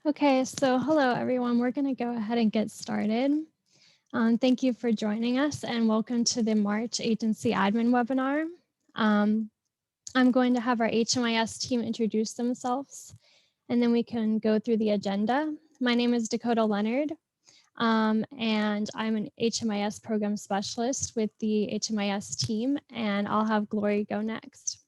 Okay, so hello everyone. We're going to go ahead and get started. Thank you for joining us and welcome to the March Agency Admin webinar. I'm going to have our HMIS team introduce themselves and then we can go through the agenda. My name is Dakota Leonard and I'm an HMIS program specialist with the HMIS team, and I'll have Glory go next.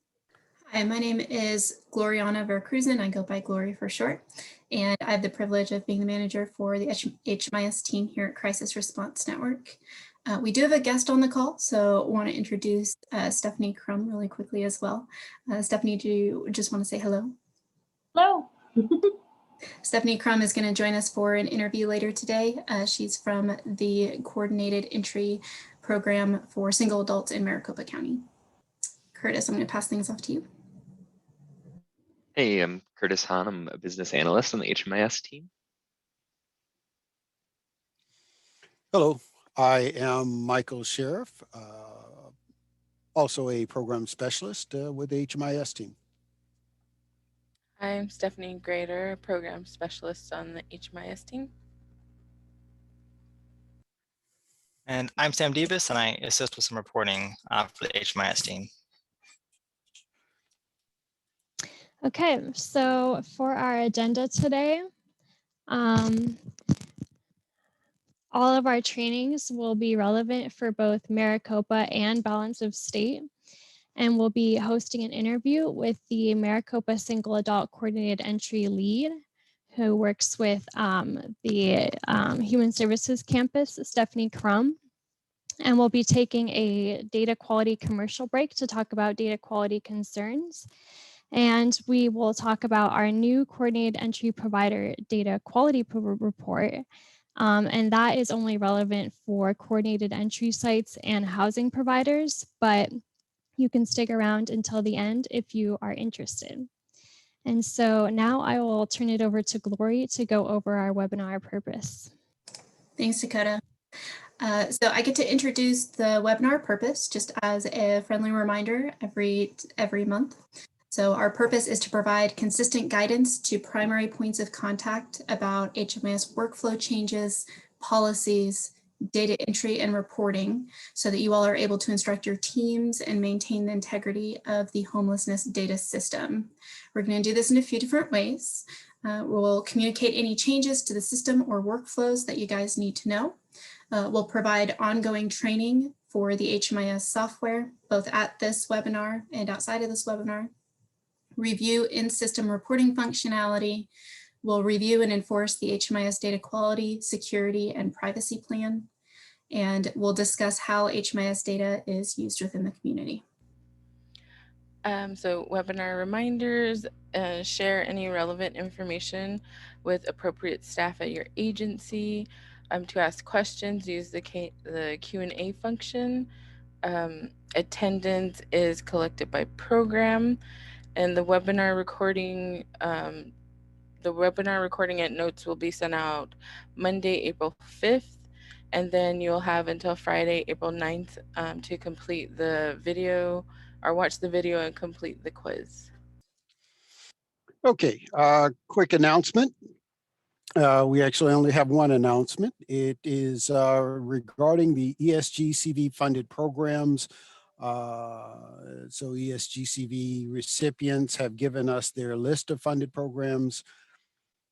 Hi, my name is Gloriana Vercruzen. I go by Glory for short, and I have the privilege of being the manager for the HMIS team here at Crisis Response Network. We do have a guest on the call, so I want to introduce Stephanie Crum really quickly as well. Stephanie, do you just want to say hello? Hello. Stephanie Crum is going to join us for an interview later today. She's from the Coordinated Entry Program for Single Adults in Maricopa County. Curtis, I'm going to pass things off to you. Hey, I'm Curtis Hahn. I'm a business analyst on the HMIS team. Hello, I am Michael Sheriff, also a program specialist with the HMIS team. I'm Stephanie Grader, a program specialist on the HMIS team. And I'm Sam Debus, and I assist with some reporting for the HMIS team. Okay, so for our agenda today, all of our trainings will be relevant for both Maricopa and Balance of State, and we'll be hosting an interview with the Maricopa Single Adult Coordinated Entry Lead, who works with the Human Services Campus, Stephanie Crum. And we'll be taking a data quality commercial break to talk about data quality concerns. And we will talk about our new coordinated entry provider data quality report. And that is only relevant for coordinated entry sites and housing providers, but you can stick around until the end if you are interested. And so now I will turn it over to Glory to go over our webinar purpose. Thanks, Dakota. So I get to introduce the webinar purpose just as a friendly reminder every month. So our purpose is to provide consistent guidance to primary points of contact about HMIS workflow changes, policies, data entry and reporting, so that you all are able to instruct your teams and maintain the integrity of the homelessness data system. We're going to do this in a few different ways. We'll communicate any changes to the system or workflows that you guys need to know. We'll provide ongoing training for the HMIS software, both at this webinar and outside of this webinar. Review in-system reporting functionality. We'll review and enforce the HMIS data quality, security, and privacy plan. And we'll discuss how HMIS data is used within the community. So webinar reminders, share any relevant information with appropriate staff at your agency. To ask questions, use the Q&A function. Attendance is collected by program, and the webinar recording and notes will be sent out Monday, April 5th, and then you'll have until Friday, April 9th to complete the video or watch the video and complete the quiz. Okay, quick announcement. We actually only have one announcement. It is regarding the Esg Cv Funded Programs. So Esg Cv recipients have given us their list of funded programs.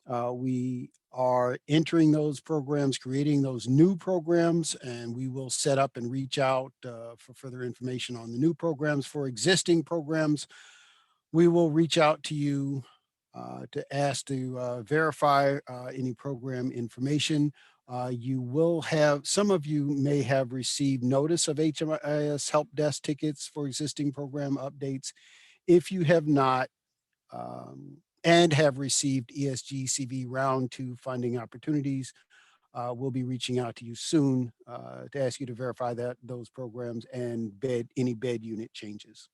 We are entering those programs, creating those new programs, and we will set up and reach out for further information on the new programs. For existing programs, we will reach out to you to ask to verify any program information. You will have, some of you may have received notice of HMIS help desk tickets for existing program updates. If you have not, and have received ESG CV Round 2 funding opportunities, we'll be reaching out to you soon to ask you to verify those programs and any bed unit changes.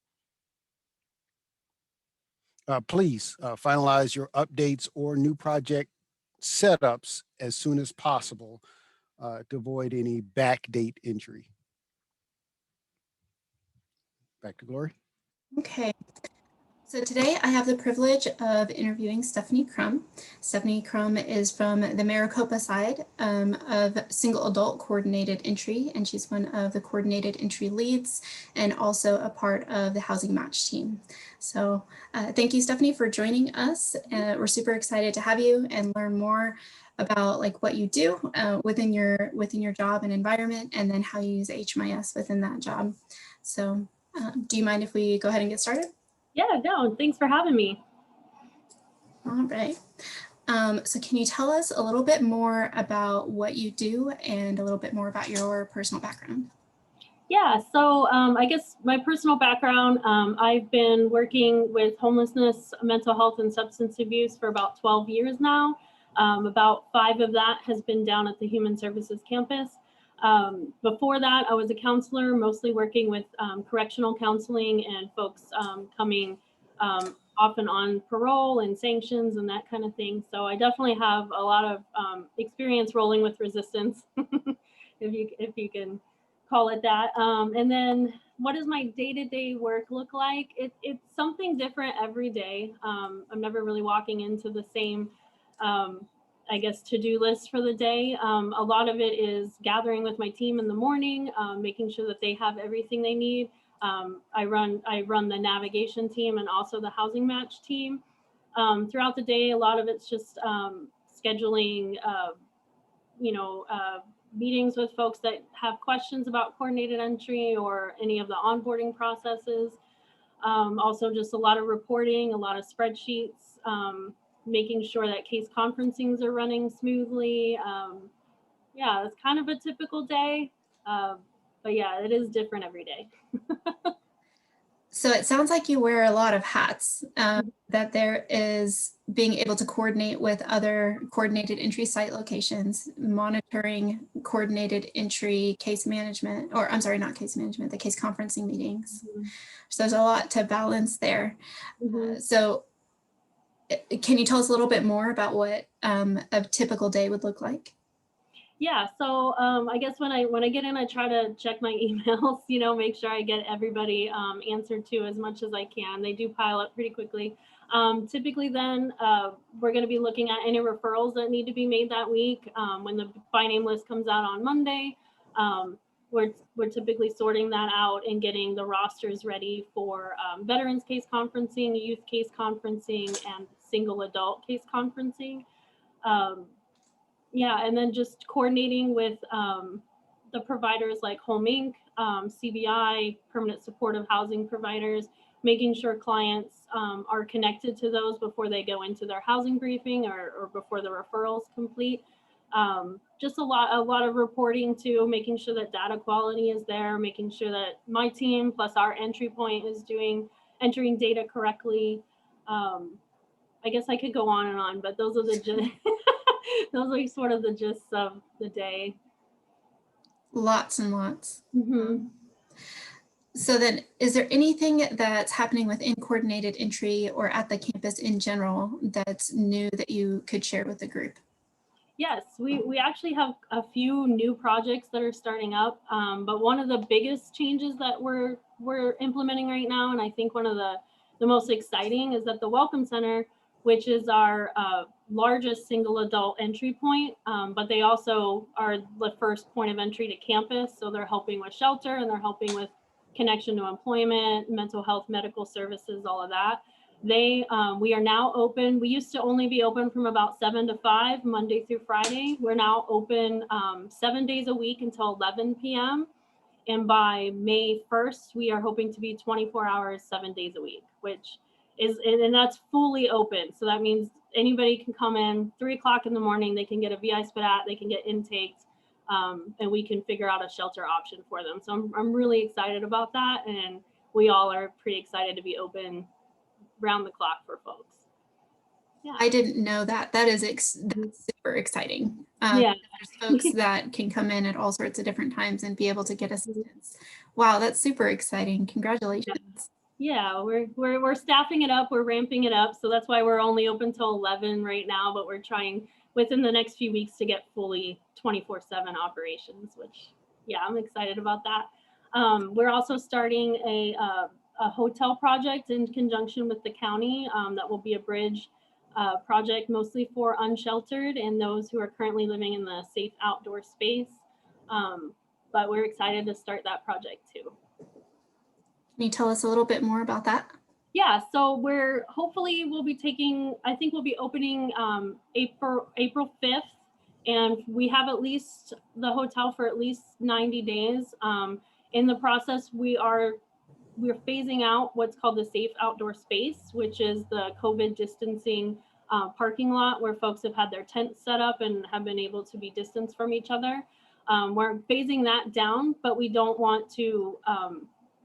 Please finalize your updates or new project setups as soon as possible to avoid any backdate entry. Back to Glory. Okay. So today I have the privilege of interviewing Stephanie Crum. Stephanie Crum is from the Maricopa side of single adult coordinated entry, and she's one of the coordinated entry leads and also a part of the housing match team. So thank you, Stephanie, for joining us. We're super excited to have you and learn more about like what you do within your job and environment, and then how you use HMIS within that job. So do you mind if we go ahead and get started? Yeah, no, thanks for having me. All right. So can you tell us a little bit more about what you do and a little bit more about your personal background? Yeah, so I guess my personal background, I've been working with homelessness, mental health, and substance abuse for about 12 years now. About 5 of that has been down at the Human Services campus. Before that, I was a counselor, mostly working with correctional counseling and folks coming off and on parole and sanctions and that kind of thing. So I definitely have a lot of experience rolling with resistance, if you can call it that. And then what does my day-to-day work look like? It's something different every day. I'm never really walking into the same I guess, to-do list for the day. A lot of it is gathering with my team in the morning, making sure that they have everything they need. I run the navigation team and also the housing match team. Throughout the day, a lot of it's just scheduling, meetings with folks that have questions about coordinated entry or any of the onboarding processes. Also just a lot of reporting, a lot of spreadsheets, making sure that case conferencings are running smoothly. Yeah, it's kind of a typical day, but yeah, it is different every day. So it sounds like you wear a lot of hats, that there is being able to coordinate with other coordinated entry site locations, monitoring coordinated entry case management, or I'm sorry, not case management, the case conferencing meetings. Mm-hmm. So there's a lot to balance there. Mm-hmm. So can you tell us a little bit more about what a typical day would look like? Yeah, so I guess when I get in, I try to check my emails, make sure I get everybody answered to as much as I can. They do pile up pretty quickly. Typically then we're going to be looking at any referrals that need to be made that week. When the by name list comes out on Monday, we're typically sorting that out and getting the rosters ready for veterans case conferencing, youth case conferencing, and single adult case conferencing. Yeah, and then just coordinating with the providers like Home Inc., CBI, permanent supportive housing providers, making sure clients are connected to those before they go into their housing briefing or before the referrals complete. Just a lot of reporting too, making sure that data quality is there, making sure that my team plus our entry point is entering data correctly. I guess I could go on and on, but those are the those are sort of the gist of the day. Lots and lots. Mm-hmm. So then, is there anything that's happening within coordinated entry or at the campus in general that's new that you could share with the group? Yes, we actually have a few new projects that are starting up, but one of the biggest changes that we're implementing right now, and I think one of the most exciting, is that the Welcome Center, which is our largest single adult entry point, but they also are the first point of entry to campus. So they're helping with shelter and they're helping with connection to employment, mental health, medical services, all of that. We are now open. We used to only be open from about 7 to 5, Monday through Friday. We're now open 7 days a week until 11 p.m. And by May 1st, we are hoping to be 24 hours, 7 days a week, which is, and that's fully open. So that means anybody can come in 3 o'clock in the morning, they can get a VI SPAT, they can get intaked, and we can figure out a shelter option for them. So I'm really excited about that. And we all are pretty excited to be open round the clock for folks. Yeah. I didn't know that. That's super exciting. Yeah. There's folks that can come in at all sorts of different times and be able to get assistance. Wow, that's super exciting. Congratulations. Yeah, we're staffing it up, we're ramping it up. So that's why we're only open till 11 right now, but we're trying within the next few weeks to get fully 24/7 operations, which, yeah, I'm excited about that. We're also starting a hotel project in conjunction with the county that will be a bridge project mostly for unsheltered and those who are currently living in the safe outdoor space. But we're excited to start that project too. Can you tell us a little bit more about that? Yeah, so we're hopefully we'll be taking, I think we'll be opening April 5th, and we have at least the hotel for at least 90 days. In the process, we're phasing out what's called the safe outdoor space, which is the COVID distancing parking lot where folks have had their tents set up and have been able to be distanced from each other. We're phasing that down, but we don't want to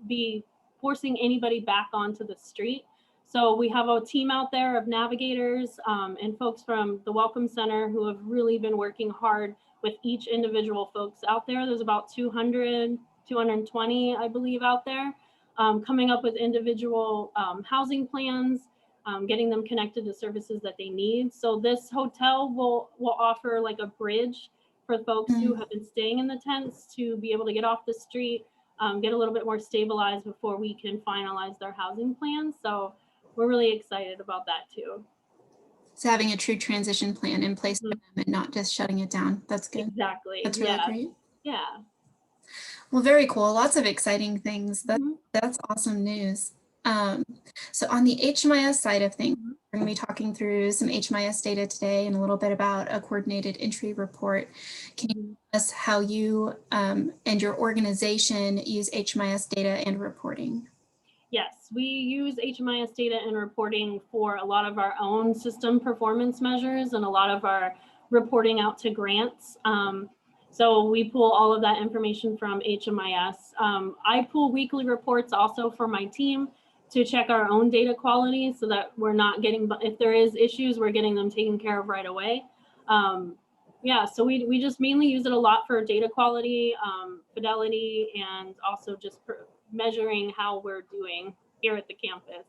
be forcing anybody back onto the street. So we have a team out there of navigators and folks from the Welcome Center who have really been working hard with each individual folks out there. There's about 200, 220, I believe, out there, coming up with individual housing plans, getting them connected to services that they need. So this hotel will offer like a bridge for folks who have been staying in the tents to be able to get off the street, get a little bit more stabilized before we can finalize their housing plans. So we're really excited about that too. So having a true transition plan in place for them and not just shutting it down. That's good. Exactly. That's really great. Yeah. Well, very cool. Lots of exciting things. That's awesome news. So on the HMIS side of things, we're going to be talking through some HMIS data today and a little bit about a coordinated entry report. Can you tell us how you and your organization use HMIS data and reporting? Yes, we use HMIS data and reporting for a lot of our own system performance measures and a lot of our reporting out to grants. So we pull all of that information from HMIS. I pull weekly reports also for my team to check our own data quality so that we're not getting, if there is issues, we're getting them taken care of right away. Yeah, so we just mainly use it a lot for data quality, fidelity, and also just measuring how we're doing here at the campus.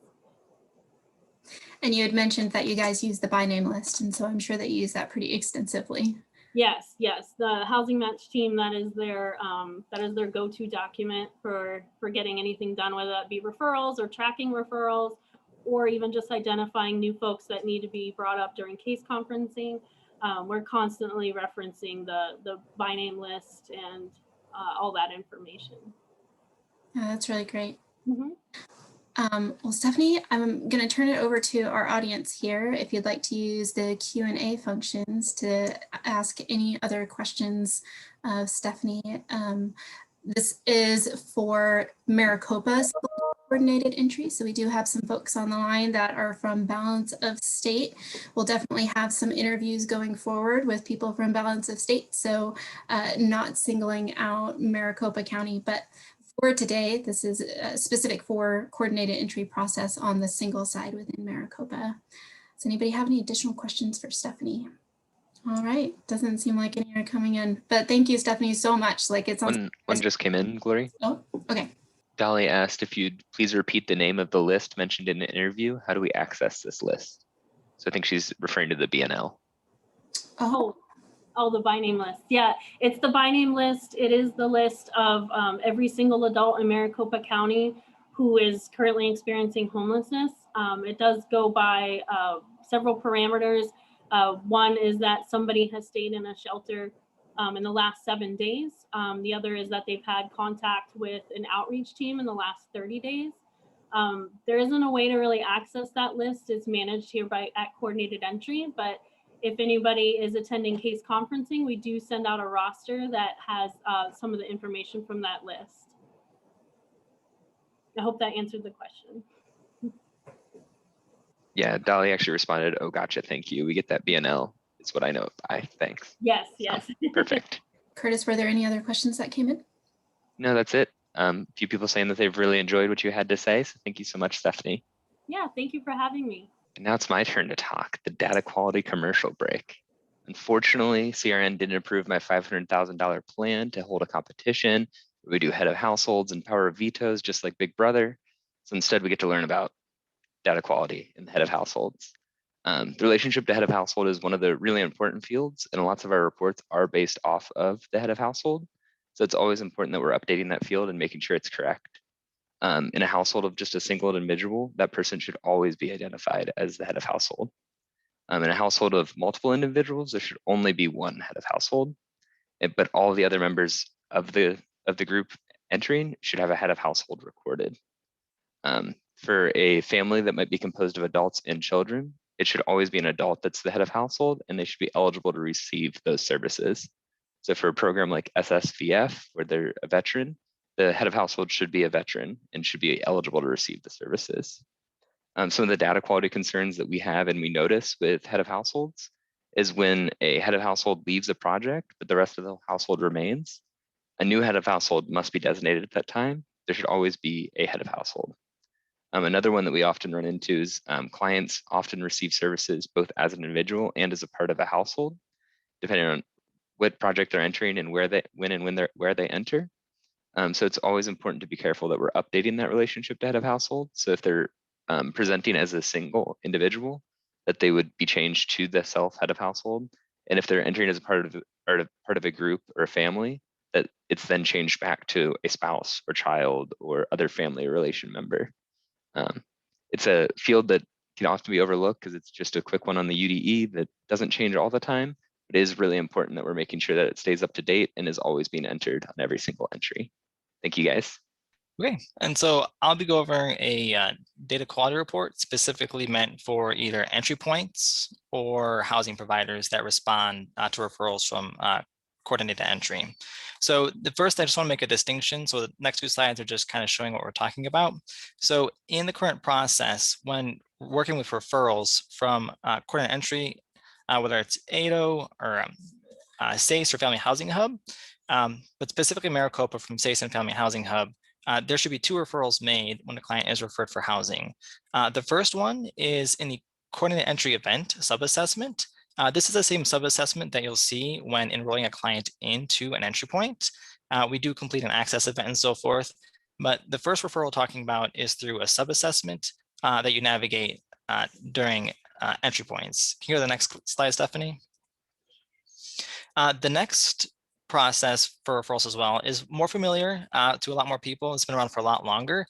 And you had mentioned that you guys use the by name list, and so I'm sure that you use that pretty extensively. Yes, yes. The housing match team, that is their go-to document for getting anything done, whether that be referrals or tracking referrals, or even just identifying new folks that need to be brought up during case conferencing. We're constantly referencing the by name list and all that information. Yeah, that's really great. Mm-hmm. Well, Stephanie, I'm going to turn it over to our audience here. If you'd like to use the Q&A functions to ask any other questions of Stephanie. This is for Maricopa coordinated entry. So we do have some folks on the line that are from Balance of State. We'll definitely have some interviews going forward with people from Balance of State. So not singling out Maricopa County, but for today, this is specific for coordinated entry process on the single side within Maricopa. Does anybody have any additional questions for Stephanie? All right, doesn't seem like any are coming in, but thank you, Stephanie, so much. Like it sounds. One just came in, Glory. Oh, okay. Dolly asked if you'd please repeat the name of the list mentioned in the interview. How do we access this list? So I think she's referring to the BNL. Oh, the by name list. Yeah, it's the by name list. It is the list of every single adult in Maricopa County who is currently experiencing homelessness. It does go by several parameters. One is that somebody has stayed in a shelter in the last 7 days. The other is that they've had contact with an outreach team in the last 30 days. There isn't a way to really access that list. It's managed here at Coordinated Entry, but if anybody is attending case conferencing, we do send out a roster that has some of the information from that list. I hope that answered the question. Yeah, Dolly actually responded, oh, gotcha, thank you. We get that BNL. It's what I know by, thanks. Yes, yes. Perfect. Curtis, were there any other questions that came in? No, that's it. A few people saying that they've really enjoyed what you had to say. So thank you so much, Stephanie. Yeah, thank you for having me. And now it's my turn to talk, the data quality commercial break. Unfortunately, CRN didn't approve my $500,000 plan to hold a competition where we do head of households and power of vetoes, just like Big Brother. So instead we get to learn about data quality in the head of households. The relationship to head of household is one of the really important fields, and lots of our reports are based off of the head of household. So it's always important that we're updating that field and making sure it's correct. In a household of just a single individual, that person should always be identified as the head of household. In a household of multiple individuals, there should only be one head of household, but all the other members of the group entering should have a head of household recorded. For a family that might be composed of adults and children, it should always be an adult that's the head of household, and they should be eligible to receive those services. So for a program like SSVF, where they're a veteran, the head of household should be a veteran and should be eligible to receive the services. Some of the data quality concerns that we have and we notice with head of households is when a head of household leaves a project, but the rest of the household remains, a new head of household must be designated at that time. There should always be a head of household. Another one that we often run into is clients often receive services both as an individual and as a part of a household, depending on what project they're entering and where they enter. So it's always important to be careful that we're updating that relationship to head of household. So if they're presenting as a single individual, that they would be changed to the self head of household. And if they're entering as a part of a group or a family, that it's then changed back to a spouse or child or other family relation member. It's a field that can often be overlooked because it's just a quick one on the UDE that doesn't change all the time. But it is really important that we're making sure that it stays up to date and is always being entered on every single entry. Thank you, guys. Okay, and so I'll be going over a data quality report specifically meant for either entry points or housing providers that respond to referrals from coordinated entry. So the first, I just want to make a distinction. So the next two slides are just kind of showing what we're talking about. So in the current process, when working with referrals from coordinated entry, whether it's ADO or SACE or Family Housing Hub, but specifically Maricopa from SACE and Family Housing Hub, there should be two referrals made when the client is referred for housing. The first one is in the coordinated entry event subassessment. This is the same subassessment that you'll see when enrolling a client into an entry point. We do complete an access event and so forth, but the first referral talking about is through a subassessment that you navigate during entry points. Can you go to the next slide, Stephanie? The next process for referrals as well is more familiar to a lot more people. It's been around for a lot longer.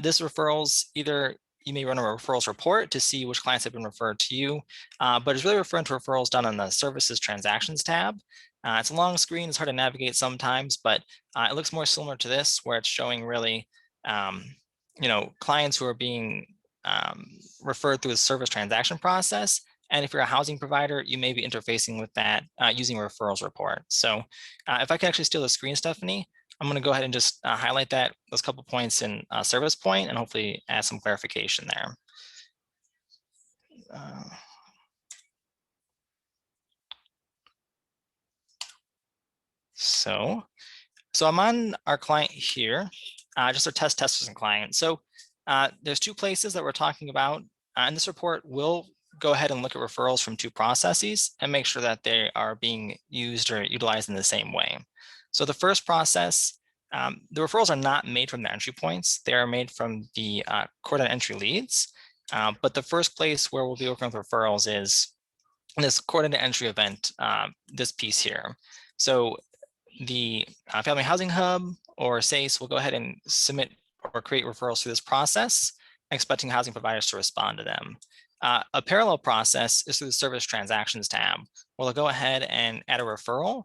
This referrals, either you may run a referrals report to see which clients have been referred to you, but it's really referring to referrals done on the services transactions tab. It's a long screen, it's hard to navigate sometimes, but it looks more similar to this, where it's showing really, clients who are being referred through the service transaction process. And if you're a housing provider, you may be interfacing with that using a referrals report. So if I can actually steal the screen, Stephanie, I'm going to go ahead and just highlight those couple points in service point and hopefully add some clarification there. So I'm on our client here, just our testers and client. So there's two places that we're talking about. And this report will go ahead and look at referrals from two processes and make sure that they are being used or utilized in the same way. So the first process, the referrals are not made from the entry points. They are made from the coordinated entry leads. But the first place where we'll be working with referrals is this coordinated entry event, this piece here. So the Family Housing Hub or SACE will go ahead and submit or create referrals through this process, expecting housing providers to respond to them. A parallel process is through the Service Transactions tab, where they'll go ahead and add a referral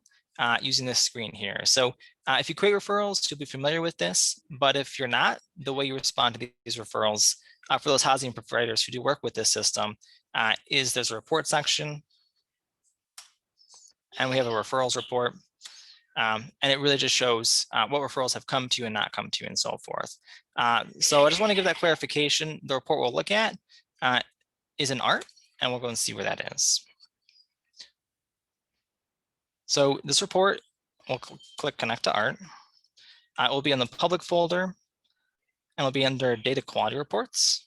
using this screen here. So if you create referrals, you'll be familiar with this, but if you're not, the way you respond to these referrals for those housing providers who do work with this system is there's a report section, and we have a referrals report. And it really just shows what referrals have come to you and not come to you and so forth. So I just want to give that clarification. The report we'll look at is in ART, and we'll go and see where that is. So this report, we'll click Connect to ART. It will be in the public folder, and it'll be under Data Quality Reports.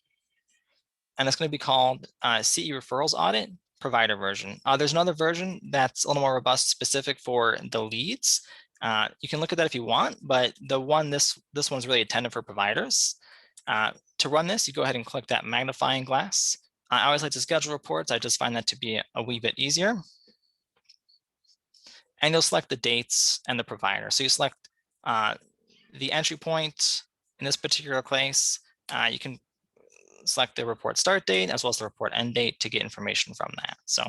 And it's going to be called CE Referrals Audit Provider version. There's another version that's a little more robust, specific for the leads. You can look at that if you want, but the one this one's really intended for providers. To run this, you go ahead and click that magnifying glass. I always like to schedule reports. I just find that to be a wee bit easier. And you'll select the dates and the provider. So you select the entry point, in this particular case, you can select the report start date as well as the report end date to get information from that. So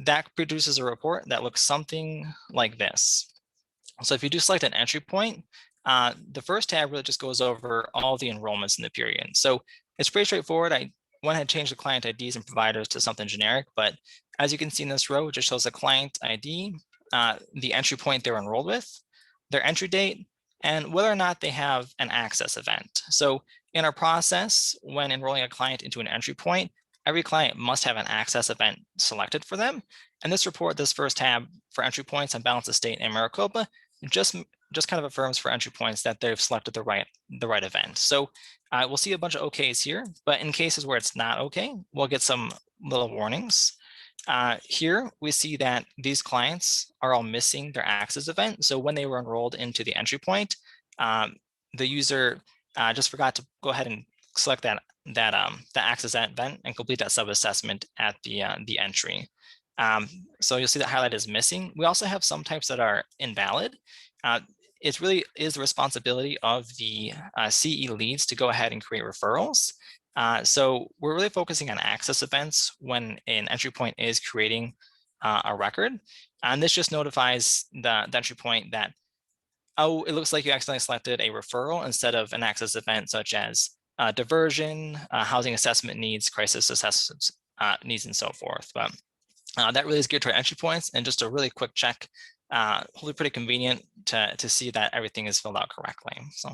that produces a report that looks something like this. So if you do select an entry point, the first tab really just goes over all the enrollments in the period. So it's pretty straightforward. I went ahead and changed the client IDs and providers to something generic, but as you can see in this row, it just shows the client ID, the entry point they're enrolled with, their entry date, and whether or not they have an access event. So in our process, when enrolling a client into an entry point, every client must have an access event selected for them. And this report, this first tab for entry points on Balance of State and Maricopa, just kind of affirms for entry points that they've selected the right event. So we'll see a bunch of OKs here, but in cases where it's not okay, we'll get some little warnings. Here we see that these clients are all missing their access event. So when they were enrolled into the entry point, the user just forgot to go ahead and select the access event and complete that sub-assessment at the entry. So you'll see that highlight is missing. We also have some types that are invalid. It really is the responsibility of the CE leads to go ahead and create referrals. So we're really focusing on access events when an entry point is creating a record. And this just notifies the entry point that, oh, it looks like you accidentally selected a referral instead of an access event such as diversion, housing assessment needs, crisis assessment needs, and so forth. But that really is geared toward entry points, and just a really quick check, hopefully pretty convenient to see that everything is filled out correctly. So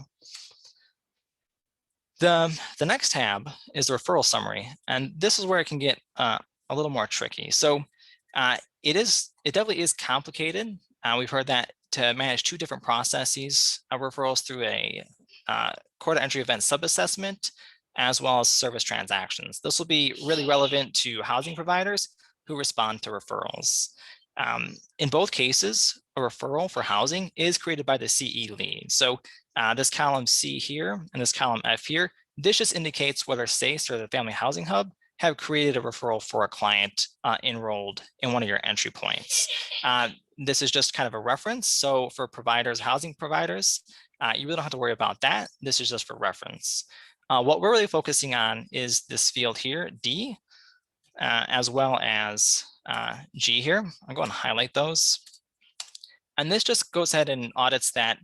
the next tab is the referral summary, and this is where it can get a little more tricky. So it definitely is complicated. We've heard that to manage two different processes of referrals through a quarter entry event sub-assessment, as well as service transactions. This will be really relevant to housing providers who respond to referrals. In both cases, a referral for housing is created by the CE lead. So this column C here and this column F here, this just indicates whether SACE or the Family Housing Hub have created a referral for a client enrolled in one of your entry points. This is just kind of a reference. So for providers, housing providers, you really don't have to worry about that. This is just for reference. What we're really focusing on is this field here, D, as well as G here. I'll go and highlight those. And this just goes ahead and audits that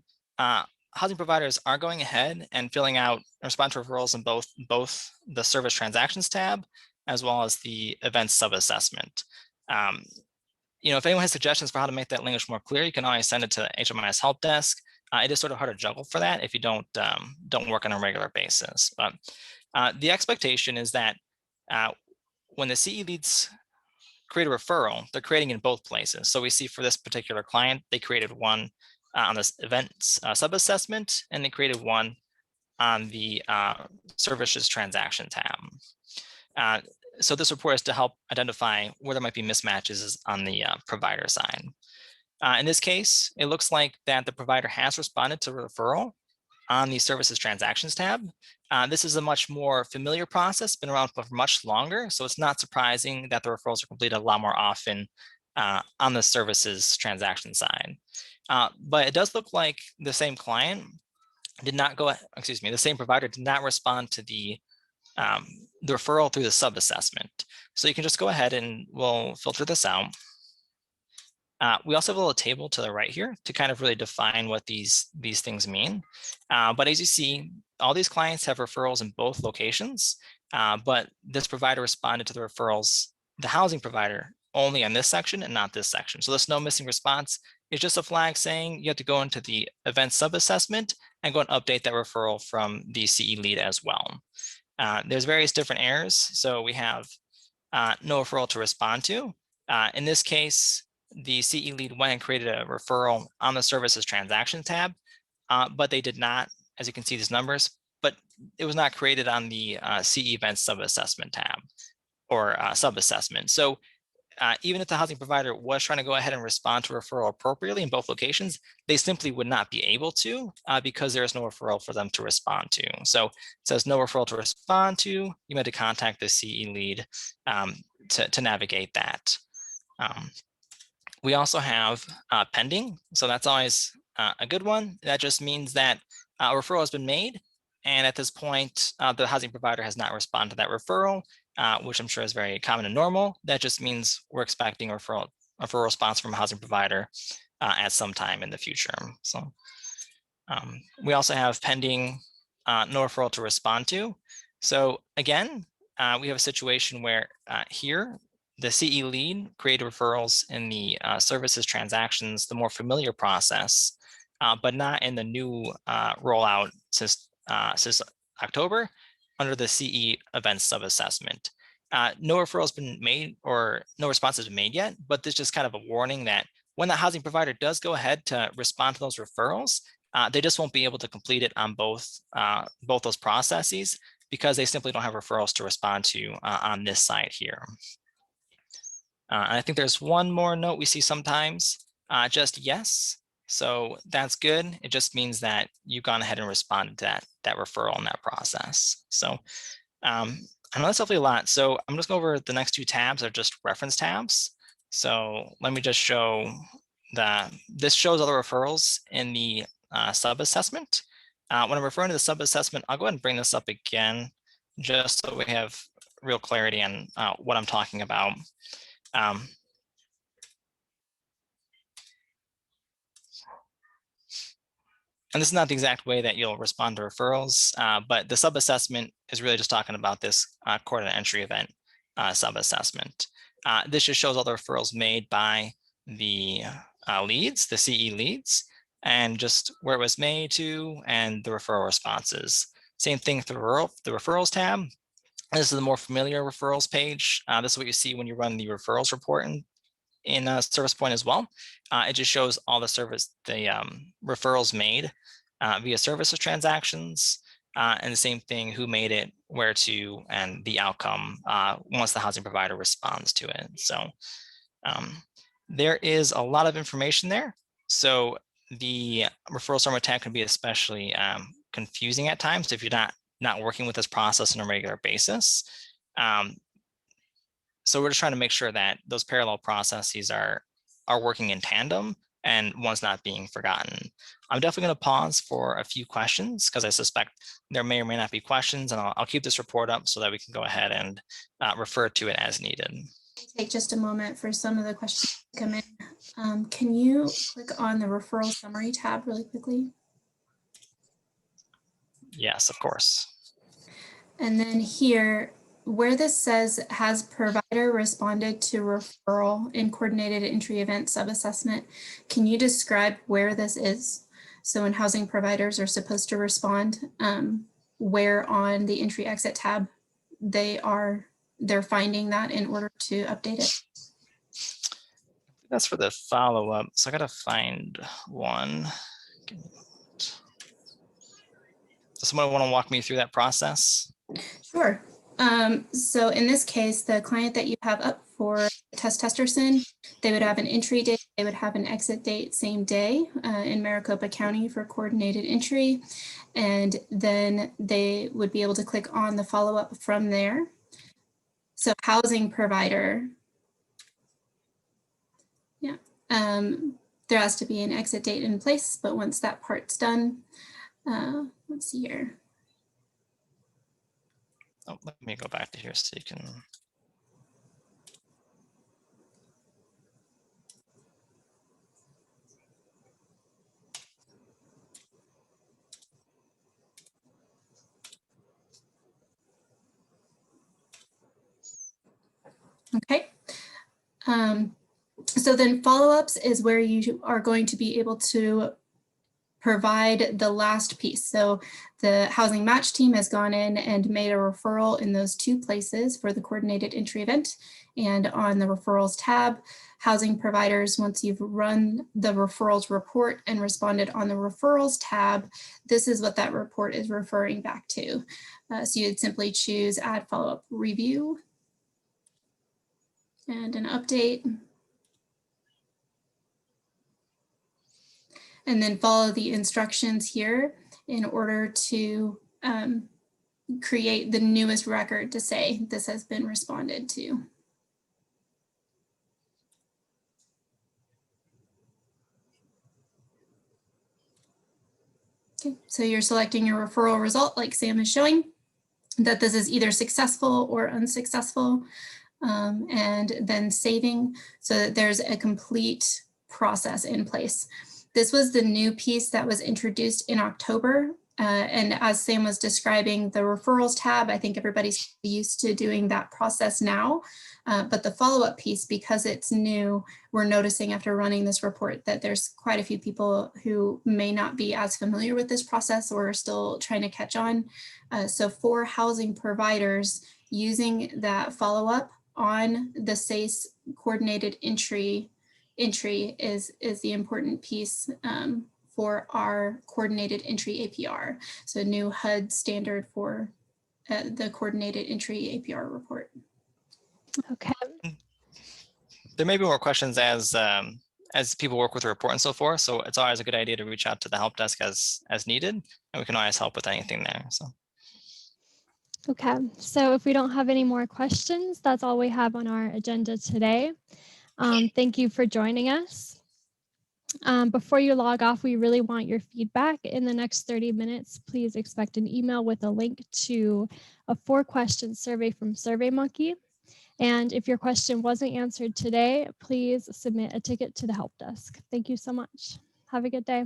housing providers are going ahead and filling out response to referrals in both the service transactions tab as well as the events sub-assessment. If anyone has suggestions for how to make that language more clear, you can always send it to HMIS help desk. It is sort of hard to juggle for that if you don't work on a regular basis. But the expectation is that when the CE leads create a referral, they're creating in both places. So we see for this particular client, they created one on this events sub-assessment, and they created one on the services transaction tab. So this report is to help identify where there might be mismatches on the provider side. In this case, it looks like that the provider has responded to referral on the services transactions tab. This is a much more familiar process, been around for much longer, so it's not surprising that the referrals are completed a lot more often on the services transaction side. But it does look like the same client did not go, the same provider did not respond to the referral through the sub-assessment. So you can just go ahead and we'll filter this out. We also have a little table to the right here to kind of really define what these things mean. But as you see, all these clients have referrals in both locations, but this provider responded to the referrals, the housing provider, only on this section and not this section. So there's no missing response. It's just a flag saying you have to go into the event sub-assessment and go and update that referral from the CE lead as well. There's various different errors. So we have no referral to respond to. In this case, the CE lead went and created a referral on the services transaction tab, but they did not, as you can see these numbers, but it was not created on the CE event sub-assessment tab or sub-assessment. So even if the housing provider was trying to go ahead and respond to referral appropriately in both locations, they simply would not be able to because there is no referral for them to respond to. So it says no referral to respond to. You had to contact the CE lead to navigate that. We also have pending. So that's always a good one. That just means that a referral has been made, and at this point, the housing provider has not responded to that referral, which I'm sure is very common and normal. That just means we're expecting a referral response from a housing provider at some time in the future. So we also have pending no referral to respond to. So again, we have a situation where here, the CE lead created referrals in the services transactions, the more familiar process, but not in the new rollout since October under the CE events sub-assessment. No referrals been made or no response has been made yet, but this is just kind of a warning that when the housing provider does go ahead to respond to those referrals, they just won't be able to complete it on both those processes because they simply don't have referrals to respond to on this side here. And I think there's one more note we see sometimes, just yes. So that's good. It just means that you've gone ahead and responded to that referral in that process. So I know that's hopefully a lot. So I'm just going over the next two tabs are just reference tabs. So let me just show this shows other referrals in the sub-assessment. When I'm referring to the sub-assessment, I'll go ahead and bring this up again, just so we have real clarity on what I'm talking about. And this is not the exact way that you'll respond to referrals, but the sub-assessment is really just talking about this coordinate entry event sub-assessment. This just shows all the referrals made by the leads, the CE leads, and just where it was made to and the referral responses. Same thing through the referrals tab. This is the more familiar referrals page. This is what you see when you run the referrals report in Service Point as well. It just shows all the referrals made via services transactions, and the same thing, who made it, where to, and the outcome once the housing provider responds to it. So there is a lot of information there. So the referral summary tab can be especially confusing at times if you're not working with this process on a regular basis. So we're just trying to make sure that those parallel processes are working in tandem and one's not being forgotten. I'm definitely going to pause for a few questions because I suspect there may or may not be questions, and I'll keep this report up so that we can go ahead and refer to it as needed. Take just a moment for some of the questions to come in. Can you click on the referral summary tab really quickly? Yes, of course. And then here, where this says has provider responded to referral in coordinated entry event sub-assessment, can you describe where this is? So when housing providers are supposed to respond, where on the entry exit tab they're finding that in order to update it? That's for the follow-up. So I gotta find one. Does someone want to walk me through that process? Sure. So in this case, the client that you have up for Testerson, they would have an entry date, they would have an exit date same day in Maricopa County for coordinated entry. And then they would be able to click on the follow-up from there. So housing provider, yeah, there has to be an exit date in place, but once that part's done, let's see here. Oh, let me go back to here so you can. Okay. So then follow-ups is where you are going to be able to provide the last piece. So the housing match team has gone in and made a referral in those two places for the coordinated entry event. And on the referrals tab, housing providers, once you've run the referrals report and responded on the referrals tab, this is what that report is referring back to. So you'd simply choose add follow-up review and an update. And then follow the instructions here in order to create the newest record to say this has been responded to. Okay, so you're selecting your referral result like Sam is showing, that this is either successful or unsuccessful, and then saving so that there's a complete process in place. This was the new piece that was introduced in October. And as Sam was describing the referrals tab, I think everybody's used to doing that process now. But the follow-up piece, because it's new, we're noticing after running this report that there's quite a few people who may not be as familiar with this process or are still trying to catch on. So for housing providers, using that follow-up on the SACE coordinated entry is the important piece for our coordinated entry APR. So new HUD standard for the coordinated entry APR report. Okay. There may be more questions as people work with the report and so forth. So it's always a good idea to reach out to the help desk as needed, and we can always help with anything there. So. Okay, so if we don't have any more questions, that's all we have on our agenda today. Thank you for joining us. Before you log off, we really want your feedback. In the next 30 minutes, please expect an email with a link to a 4-question survey from SurveyMonkey. And if your question wasn't answered today, please submit a ticket to the help desk. Thank you so much. Have a good day.